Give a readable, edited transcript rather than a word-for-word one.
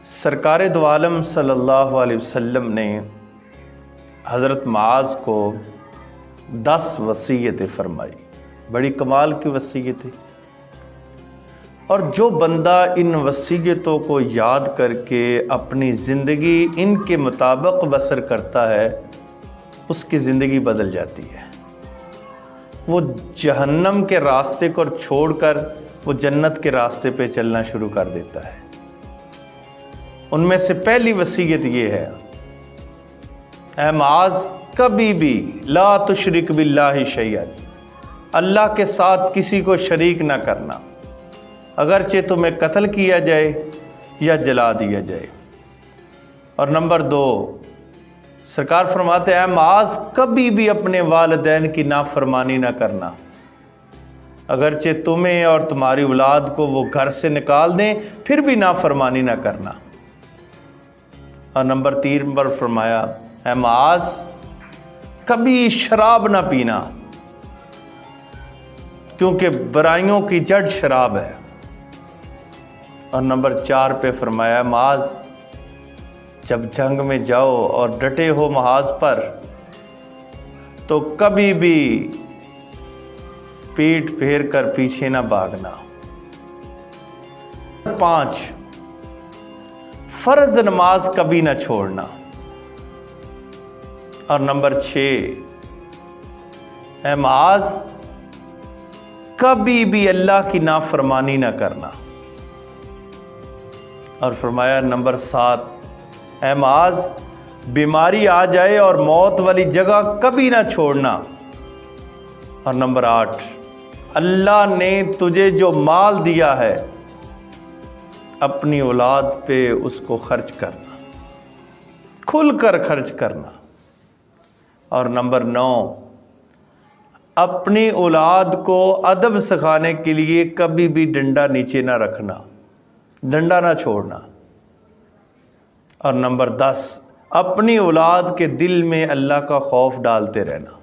سرکار دو عالم صلی اللہ علیہ وسلم نے حضرت معاذ کو 10 وصیتیں فرمائی. بڑی کمال کی وصیتیں، اور جو بندہ ان وصیتوں کو یاد کر کے اپنی زندگی ان کے مطابق بسر کرتا ہے اس کی زندگی بدل جاتی ہے. وہ جہنم کے راستے کو چھوڑ کر وہ جنت کے راستے پہ چلنا شروع کر دیتا ہے. ان میں سے پہلی وصیت یہ ہے، اے معاذ کبھی بھی لا تشرک باللہ شیئا، اللہ کے ساتھ کسی کو شریک نہ کرنا، اگرچہ تمہیں قتل کیا جائے یا جلا دیا جائے. اور نمبر 2، سرکار فرماتے ہیں اے معاذ کبھی بھی اپنے والدین کی نافرمانی نہ کرنا، اگرچہ تمہیں اور تمہاری اولاد کو وہ گھر سے نکال دیں پھر بھی نافرمانی نہ کرنا. اور نمبر 3 پر فرمایا اے معاذ کبھی شراب نہ پینا، کیونکہ برائیوں کی جڑ شراب ہے. اور نمبر 4 پہ فرمایا معاذ جب جنگ میں جاؤ اور ڈٹے ہو محاذ پر تو کبھی بھی پیٹھ پھیر کر پیچھے نہ بھاگنا. 5، فرض نماز کبھی نہ چھوڑنا. اور نمبر 6، اے معاذ کبھی بھی اللہ کی نافرمانی نہ کرنا. اور فرمایا نمبر 7، اے معاذ بیماری آ جائے اور موت والی جگہ کبھی نہ چھوڑنا. اور نمبر 8، اللہ نے تجھے جو مال دیا ہے اپنی اولاد پہ اس کو خرچ کرنا، کھل کر خرچ کرنا. اور نمبر 9، اپنی اولاد کو ادب سکھانے کے لیے کبھی بھی ڈنڈا نیچے نہ رکھنا، ڈنڈا نہ چھوڑنا. اور نمبر 10، اپنی اولاد کے دل میں اللہ کا خوف ڈالتے رہنا.